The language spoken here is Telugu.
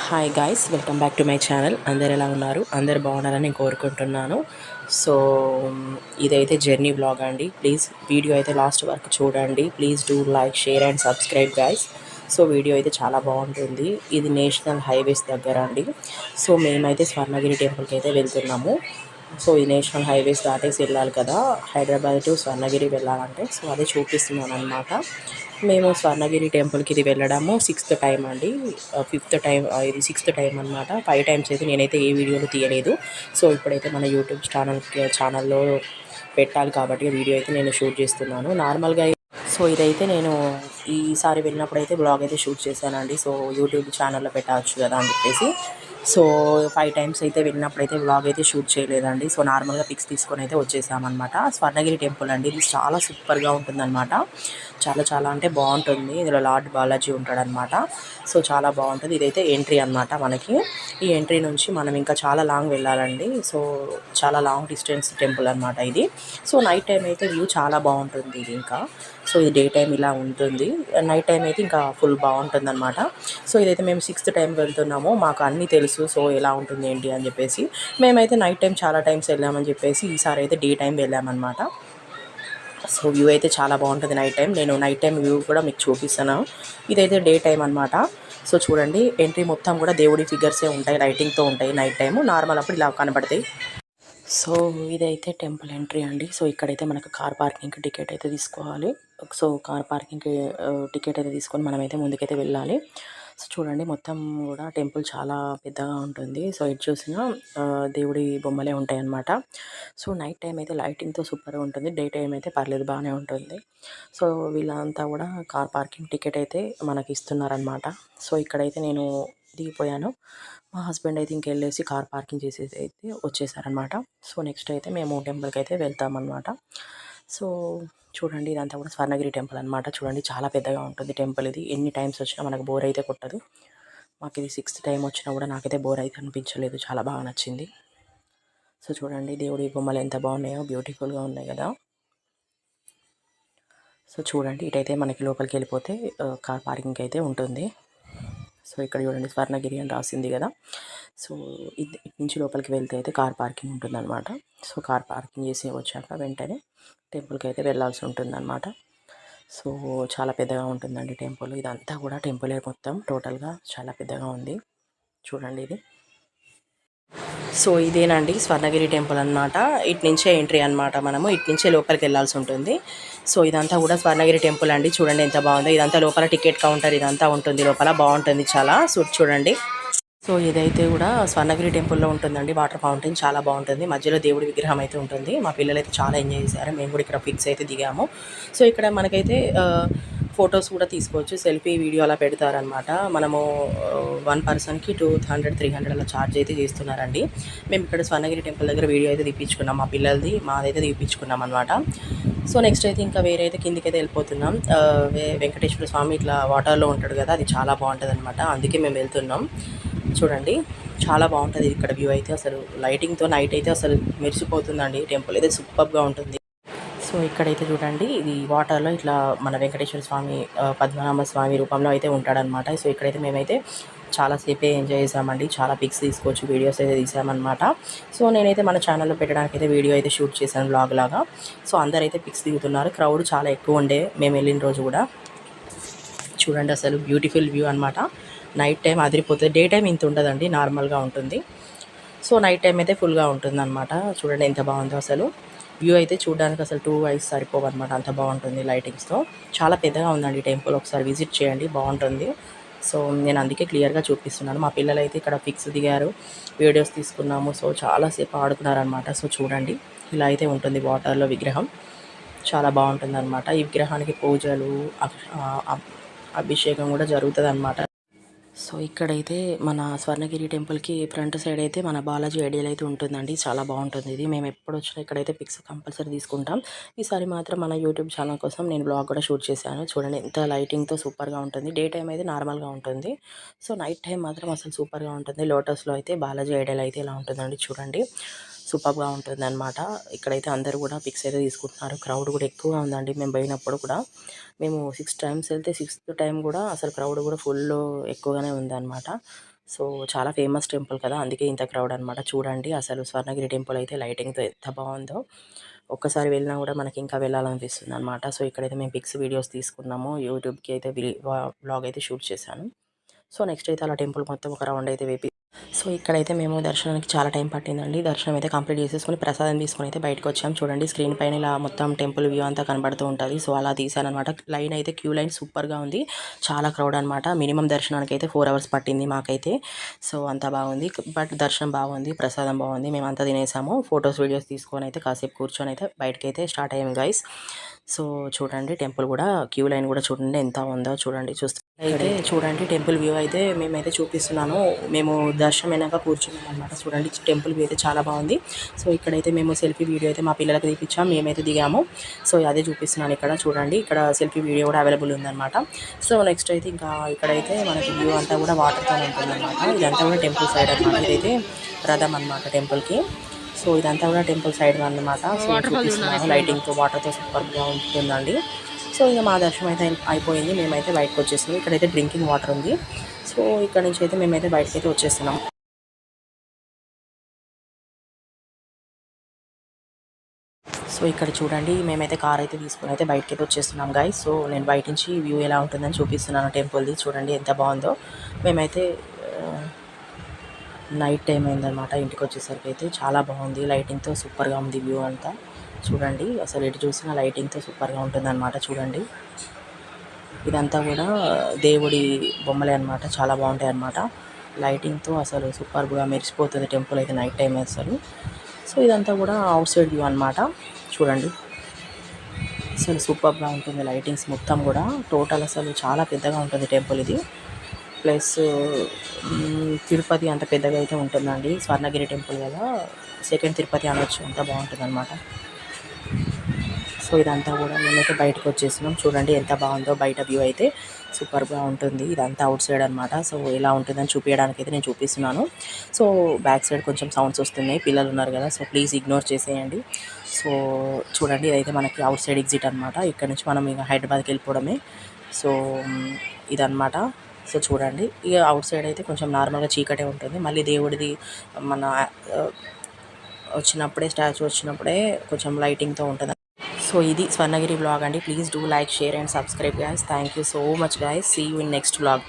Hi guys, welcome back to my channel. అందరు ఎలా ఉన్నారు? అందరు బాగున్నారని నేను కోరుకుంటున్నాను. సో ఇదైతే జర్నీ వ్లాగ్ అండి. ప్లీజ్ వీడియో అయితే లాస్ట్ వరకు చూడండి. Please do like, share and subscribe guys. So video అయితే చాలా బాగుంటుంది. ఇది నేషనల్ హైవేస్ దగ్గర అండి. సో మేమైతే స్వర్ణగిరి టెంపుల్కి అయితే వెళ్తున్నాము. సో ఈ నేషనల్ హైవేస్ దాటేసి వెళ్ళాలి కదా, హైదరాబాద్ టు స్వర్ణగిరి వెళ్ళాలంటే. సో అదే చూపిస్తున్నాను అనమాట. మేము స్వర్ణగిరి టెంపుల్కి ఇది వెళ్ళడము సిక్స్త్ టైం అండి. ఫిఫ్త్ టైం, ఇది సిక్స్త్ టైం అనమాట. 5 టైమ్స్ అయితే నేనైతే ఏ వీడియోలు తీయలేదు. సో ఇప్పుడైతే మన యూట్యూబ్ ఛానల్లో పెట్టాలి కాబట్టి వీడియో అయితే నేను షూట్ చేస్తున్నాను నార్మల్గా. సో ఇదైతే నేను ఈసారి వెళ్ళినప్పుడు అయితే బ్లాగ్ అయితే షూట్ చేశానండి. సో యూట్యూబ్ ఛానల్లో పెట్టవచ్చు కదా అని చెప్పేసి. సో 5 టైమ్స్ అయితే వెళ్ళినప్పుడైతే వ్లాగ్ అయితే షూట్ చేయలేదండి. సో నార్మల్గా పిక్స్ తీసుకొని అయితే వచ్చేసామన్నమాట. స్వర్ణగిరి టెంపుల్ అండి, ఇది చాలా సూపర్గా ఉంటుందన్నమాట. చాలా చాలా అంటే బాగుంటుంది. ఇందులో లార్డ్ బాలాజీ ఉంటాడనమాట. సో చాలా బాగుంటుంది. ఇదైతే ఎంట్రీ అనమాట మనకి. ఈ ఎంట్రీ నుంచి మనం ఇంకా చాలా లాంగ్ వెళ్ళాలండి. సో చాలా లాంగ్ డిస్టెన్స్ టెంపుల్ అనమాట ఇది. సో నైట్ టైం అయితే వ్యూ చాలా బాగుంటుంది ఇది ఇంకా. సో ఇది డే టైం ఇలా ఉంటుంది, నైట్ టైం అయితే ఇంకా ఫుల్ బాగుంటుంది అనమాట. సో ఇదైతే మేము సిక్స్త్ టైం వెళ్తున్నాము. మాకు అన్నీ తెలుసు సో ఎలా ఉంటుంది ఏంటి అని చెప్పేసి. మేమైతే నైట్ టైం చాలా టైమ్స్ వెళ్ళామని చెప్పేసి ఈసారి అయితే డే టైం వెళ్ళామన్నమాట. సో వ్యూ అయితే చాలా బాగుంటుంది నైట్ టైం. నేను నైట్ టైం వ్యూ కూడా మీకు చూపిస్తాను. ఇదైతే డే టైం అనమాట. సో చూడండి, ఎంట్రీ మొత్తం కూడా దేవుడి ఫిగర్సే ఉంటాయి, లైటింగ్తో ఉంటాయి. నైట్ టైము నార్మల్ అప్పుడు ఇలా కనబడతాయి. సో ఇదైతే టెంపుల్ ఎంట్రీ అండి. సో ఇక్కడైతే మనకు కార్ పార్కింగ్కి టికెట్ అయితే తీసుకోవాలి. సో కార్ పార్కింగ్కి టికెట్ అయితే తీసుకొని మనమైతే ముందుకైతే వెళ్ళాలి. సో చూడండి, మొత్తం కూడా టెంపుల్ చాలా పెద్దగా ఉంటుంది. సో ఇటు చూసిన దేవుడి బొమ్మలే ఉంటాయి అన్నమాట. సో నైట్ టైం అయితే లైటింగ్తో సూపర్గా ఉంటుంది. డే టైం అయితే పర్లేదు, బాగానే ఉంటుంది. సో వీళ్ళంతా కూడా కార్ పార్కింగ్ టికెట్ అయితే మనకి ఇస్తున్నారనమాట. సో ఇక్కడైతే నేను దిగిపోయాను. మా హస్బెండ్ అయితే ఇంకెళ్ళేసి కార్ పార్కింగ్ చేసేసి అయితే వచ్చేసారనమాట. సో నెక్స్ట్ అయితే మేము టెంపుల్కి అయితే వెళ్తామన్నమాట. సో చూడండి, ఇదంతా కూడా స్వర్ణగిరి టెంపుల్ అనమాట. చూడండి, చాలా పెద్దగా ఉంటుంది టెంపుల్ ఇది. ఎన్ని టైమ్స్ వచ్చినా మనకు బోర్ అయితే కొట్టదు. మాకు ఇది సిక్స్త్ టైం వచ్చినా కూడా నాకైతే బోర్ అయితే అనిపించలేదు, చాలా బాగా నచ్చింది. సో చూడండి, దేవుడి బొమ్మలు ఎంత బాగున్నాయో, బ్యూటిఫుల్గా ఉన్నాయి కదా. సో చూడండి, ఇటైతే మనకి లోపలికి వెళ్ళిపోతే కార్ పార్కింగ్ అయితే ఉంటుంది. సో ఇక్కడ చూడండి, స్వర్ణగిరి అని రాసింది కదా. సో ఇటు నుంచి లోపలికి వెళ్తే అయితే కార్ పార్కింగ్ ఉంటుందన్నమాట. సో కార్ పార్కింగ్ చేసి వచ్చాక వెంటనే టెంపుల్కి అయితే వెళ్ళాల్సి ఉంటుందన్నమాట. సో చాలా పెద్దగా ఉంటుందండి టెంపుల్. ఇదంతా కూడా టెంపులే మొత్తం టోటల్గా చాలా పెద్దగా ఉంది. చూడండి ఇది. సో ఇదేనండి స్వర్ణగిరి టెంపుల్ అనమాట. ఇటు నుంచే ఎంట్రీ అనమాట. మనము ఇటు నుంచే లోపలికి వెళ్ళాల్సి ఉంటుంది. సో ఇదంతా కూడా స్వర్ణగిరి టెంపుల్ అండి. చూడండి ఎంత బాగుందో. ఇదంతా లోపల టికెట్ కౌంటర్ ఇదంతా ఉంటుంది లోపల. బాగుంటుంది చాలా. చూడండి. సో ఇదైతే కూడా స్వర్ణగిరి టెంపుల్లో ఉంటుందండి. వాటర్ ఫౌంటైన్ చాలా బాగుంటుంది. మధ్యలో దేవుడి విగ్రహం అయితే ఉంటుంది. మా పిల్లలు అయితే చాలా ఎంజాయ్ చేశారు. మేము కూడా ఇక్కడ పిక్స్ అయితే దిగాము. సో ఇక్కడ మనకైతే ఫొటోస్ కూడా తీసుకోవచ్చు. సెల్ఫీ వీడియో అలా పెడతారనమాట. మనము 1 పర్సన్కి 200, 300 అలా ఛార్జ్ అయితే చేస్తున్నారండి. మేము ఇక్కడ స్వర్ణగిరి టెంపుల్ దగ్గర వీడియో అయితే తీపించుకున్నాం. మా పిల్లలది మాదైతే తీపించుకున్నాం అనమాట. సో నెక్స్ట్ అయితే ఇంకా వేరే అయితే కిందికైతే వెళ్ళిపోతున్నాం. వెంకటేశ్వర స్వామి ఇట్లా వాటర్లో ఉంటాడు కదా, అది చాలా బాగుంటుంది అనమాట. అందుకే మేము వెళ్తున్నాం. చూడండి, చాలా బాగుంటుంది ఇక్కడ వ్యూ అయితే. అసలు లైటింగ్తో నైట్ అయితే అసలు మెరిసిపోతుందండి. టెంపుల్ అయితే సూపర్గా ఉంటుంది. సో ఇక్కడైతే చూడండి, ఇది వాటర్లో ఇట్లా మన వెంకటేశ్వర స్వామి పద్మనాభ స్వామి రూపంలో అయితే ఉంటాడనమాట. సో ఇక్కడైతే మేమైతే చాలాసేపే ఎంజాయ్ చేసామండి. చాలా పిక్స్ తీసుకోవచ్చు, వీడియోస్ అయితే తీసామన్నమాట. సో నేనైతే మన ఛానల్లో పెట్టడానికి అయితే వీడియో అయితే షూట్ చేశాను బ్లాగ్ లాగా. సో అందరైతే పిక్స్ దిగుతున్నారు. క్రౌడ్ చాలా ఎక్కువ ఉండే మేము వెళ్ళిన రోజు కూడా. చూడండి, అసలు బ్యూటిఫుల్ వ్యూ అనమాట. నైట్ టైం అదిరిపోతుంది. డే టైం ఇంత ఉండదండి, నార్మల్గా ఉంటుంది. సో నైట్ టైం అయితే ఫుల్గా ఉంటుంది అనమాట. చూడండి ఎంత బాగుందో అసలు. వ్యూ అయితే చూడడానికి అసలు 2 ఐస్ సరిపోవు అనమాట, అంత బాగుంటుంది లైటింగ్స్తో. చాలా పెద్దగా ఉందండి టెంపుల్. ఒకసారి విజిట్ చేయండి, బాగుంటుంది. సో నేను అందుకే క్లియర్గా చూపిస్తున్నాను. మా పిల్లలు అయితే ఇక్కడ పిక్స్ దిగారు, వీడియోస్ తీసుకున్నాము. సో చాలాసేపు ఆడుకున్నారనమాట. సో చూడండి, ఇలా అయితే ఉంటుంది వాటర్లో విగ్రహం. చాలా బాగుంటుంది అనమాట. ఈ విగ్రహానికి పూజలు, అభిషేకం కూడా జరుగుతుంది అనమాట. సో ఇక్కడైతే మన స్వర్ణగిరి టెంపుల్కి ఫ్రంట్ సైడ్ అయితే మన బాలాజీ ఐడియల్ అయితే ఉంటుందండి. చాలా బాగుంటుంది ఇది. మేము ఎప్పుడు వచ్చినా ఇక్కడైతే పిక్స్ కంపల్సరీ తీసుకుంటాం. ఈసారి మాత్రం మన యూట్యూబ్ ఛానల్ కోసం నేను బ్లాగ్ కూడా షూట్ చేశాను. చూడండి ఎంత లైటింగ్తో సూపర్గా ఉంటుంది. డే టైం అయితే నార్మల్గా ఉంటుంది. సో నైట్ టైం మాత్రం అసలు సూపర్గా ఉంటుంది. లోటస్లో అయితే బాలాజీ ఐడియల్ అయితే ఇలా ఉంటుందండి. చూడండి, సూపర్గా ఉంటుంది అనమాట. ఇక్కడైతే అందరూ కూడా పిక్స్ అయితే తీసుకుంటున్నారు. క్రౌడ్ కూడా ఎక్కువగా ఉందండి. మేము పోయినప్పుడు కూడా మేము 6 టైమ్స్ వెళ్తే 6th టైం కూడా అసలు క్రౌడ్ కూడా ఫుల్ ఎక్కువగానే ఉందన్నమాట. సో చాలా ఫేమస్ టెంపుల్ కదా, అందుకే ఇంత క్రౌడ్ అనమాట. చూడండి అసలు స్వర్ణగిరి టెంపుల్ అయితే లైటింగ్తో ఎంత బాగుందో, ఒక్కసారి వెళ్ళినా కూడా మనకి ఇంకా వెళ్ళాలనిపిస్తుంది అనమాట. సో ఇక్కడైతే మేము పిక్స్ వీడియోస్ తీసుకున్నాము, యూట్యూబ్కి అయితే వ్లాగ్ అయితే షూట్ చేశాను. సో నెక్స్ట్ అయితే అలా టెంపుల్ మొత్తం ఒక రౌండ్ అయితే వేపి, సో ఇక్కడైతే మేము దర్శనానికి చాలా టైం పట్టిందండి. దర్శనం అయితే కంప్లీట్ చేసేసుకొని ప్రసాదం తీసుకొని అయితే బయటకు వచ్చాం. చూడండి స్క్రీన్ పైన ఇలా మొత్తం టెంపుల్ వ్యూ అంతా కనబడుతూ ఉంటుంది. సో అలా తీసానమాట. లైన్ అయితే క్యూ లైన్ సూపర్గా ఉంది, చాలా క్రౌడ్ అనమాట. మినిమం దర్శనానికి అయితే 4 hours పట్టింది మాకైతే. సో అంతా బాగుంది, బట్ దర్శనం బాగుంది, ప్రసాదం బాగుంది. మేము అంతా తినేసాము. ఫొటోస్ వీడియోస్ తీసుకొని అయితే కాసేపు కూర్చొని అయితే బయటకైతే స్టార్ట్ అయ్యాము గైస్. సో చూడండి టెంపుల్ కూడా క్యూ లైన్ కూడా చూడండి ఎంత ఉందో చూడండి. అయితే చూడండి టెంపుల్ వ్యూ అయితే మేమైతే చూపిస్తున్నాను. మేము దర్శనం అయినాక కూర్చున్నాం అనమాట. చూడండి టెంపుల్ వ్యూ అయితే చాలా బాగుంది. సో ఇక్కడైతే మేము సెల్ఫీ వీడియో అయితే మా పిల్లలకి తీపించాం, మేమైతే దిగాము. సో అదే చూపిస్తున్నాను ఇక్కడ చూడండి. ఇక్కడ సెల్ఫీ వీడియో కూడా అవైలబుల్ ఉందన్నమాట. సో నెక్స్ట్ అయితే ఇంకా ఇక్కడైతే మనకి వ్యూ అంతా కూడా వాటర్తో ఉంటుందన్నమాట. ఇదంతా కూడా టెంపుల్ సైడ్ అనమాట. ఇదైతే రథం అనమాట టెంపుల్కి. సో ఇదంతా కూడా టెంపుల్ సైడ్ అన్నమాట. సో చూపిస్తున్నాను లైటింగ్తో వాటర్తో సూపర్గా ఉంటుందండి. సో ఇక మా దర్శనం అయితే అయిపోయింది, మేమైతే బయటకు వచ్చేస్తున్నాం. ఇక్కడైతే డ్రింకింగ్ వాటర్ ఉంది. సో ఇక్కడ నుంచి అయితే మేమైతే బయటకైతే వచ్చేస్తున్నాం. సో ఇక్కడ చూడండి మేమైతే కార్ అయితే తీసుకుని అయితే బయటకైతే వచ్చేస్తున్నాం గాయస్. సో నేను బయట నుంచి వ్యూ ఎలా ఉంటుందని చూపిస్తున్నాను టెంపుల్ది. చూడండి ఎంత బాగుందో. మేమైతే నైట్ టైం అయిందనమాట. ఇంటికి వచ్చేసరికి అయితే చాలా బాగుంది, లైటింగ్తో సూపర్గా ఉంది వ్యూ అంతా. చూడండి అసలు ఎటు చూసినా లైటింగ్తో సూపర్గా ఉంటుందన్నమాట. చూడండి ఇదంతా కూడా దేవుడి బొమ్మలే అనమాట, చాలా బాగుంటాయి అన్నమాట. లైటింగ్తో అసలు సూపర్గా మెరిసిపోతుంది టెంపుల్ అయితే నైట్ టైం అసలు. సో ఇదంతా కూడా అవుట్ సైడ్ వ్యూ అనమాట. చూడండి అసలు సూపర్గా ఉంటుంది లైటింగ్స్ మొత్తం కూడా. టోటల్ అసలు చాలా పెద్దగా ఉంటుంది టెంపుల్ ఇది. ప్లస్ తిరుపతి అంత పెద్దగా అయితే ఉంటుందండి. స్వర్ణగిరి టెంపుల్ కదా, సెకండ్ తిరుపతి అనొచ్చు, అంత బాగుంటుంది అనమాట. సో ఇదంతా కూడా మేమైతే బయటకు వచ్చేసినాం. చూడండి ఎంత బాగుందో బయట వ్యూ అయితే సూపర్గా ఉంటుంది. ఇదంతా అవుట్ సైడ్ అనమాట. సో ఎలా ఉంటుందని చూపించడానికి అయితే నేను చూపిస్తున్నాను. సో బ్యాక్ సైడ్ కొంచెం సౌండ్స్ వస్తున్నాయి, పిల్లలు ఉన్నారు కదా, సో ప్లీజ్ ఇగ్నోర్ చేసేయండి. సో చూడండి ఇదైతే మనకి అవుట్ సైడ్ ఎగ్జిట్ అనమాట. ఇక్కడ నుంచి మనం ఇక హైదరాబాద్కి వెళ్ళిపోవడమే. సో ఇదన్నమాట. సో చూడండి ఇక అవుట్ సైడ్ అయితే కొంచెం నార్మల్గా చీకటే ఉంటుంది. మళ్ళీ దేవుడిది మన వచ్చినప్పుడే స్టాచ్యూ వచ్చినప్పుడే కొంచెం లైటింగ్తో ఉంటుంది. సో ఇది స్వర్ణగిరి బ్లాగ్ అండి. Please do like, share and subscribe guys. Thank you so much guys. See you in next blog.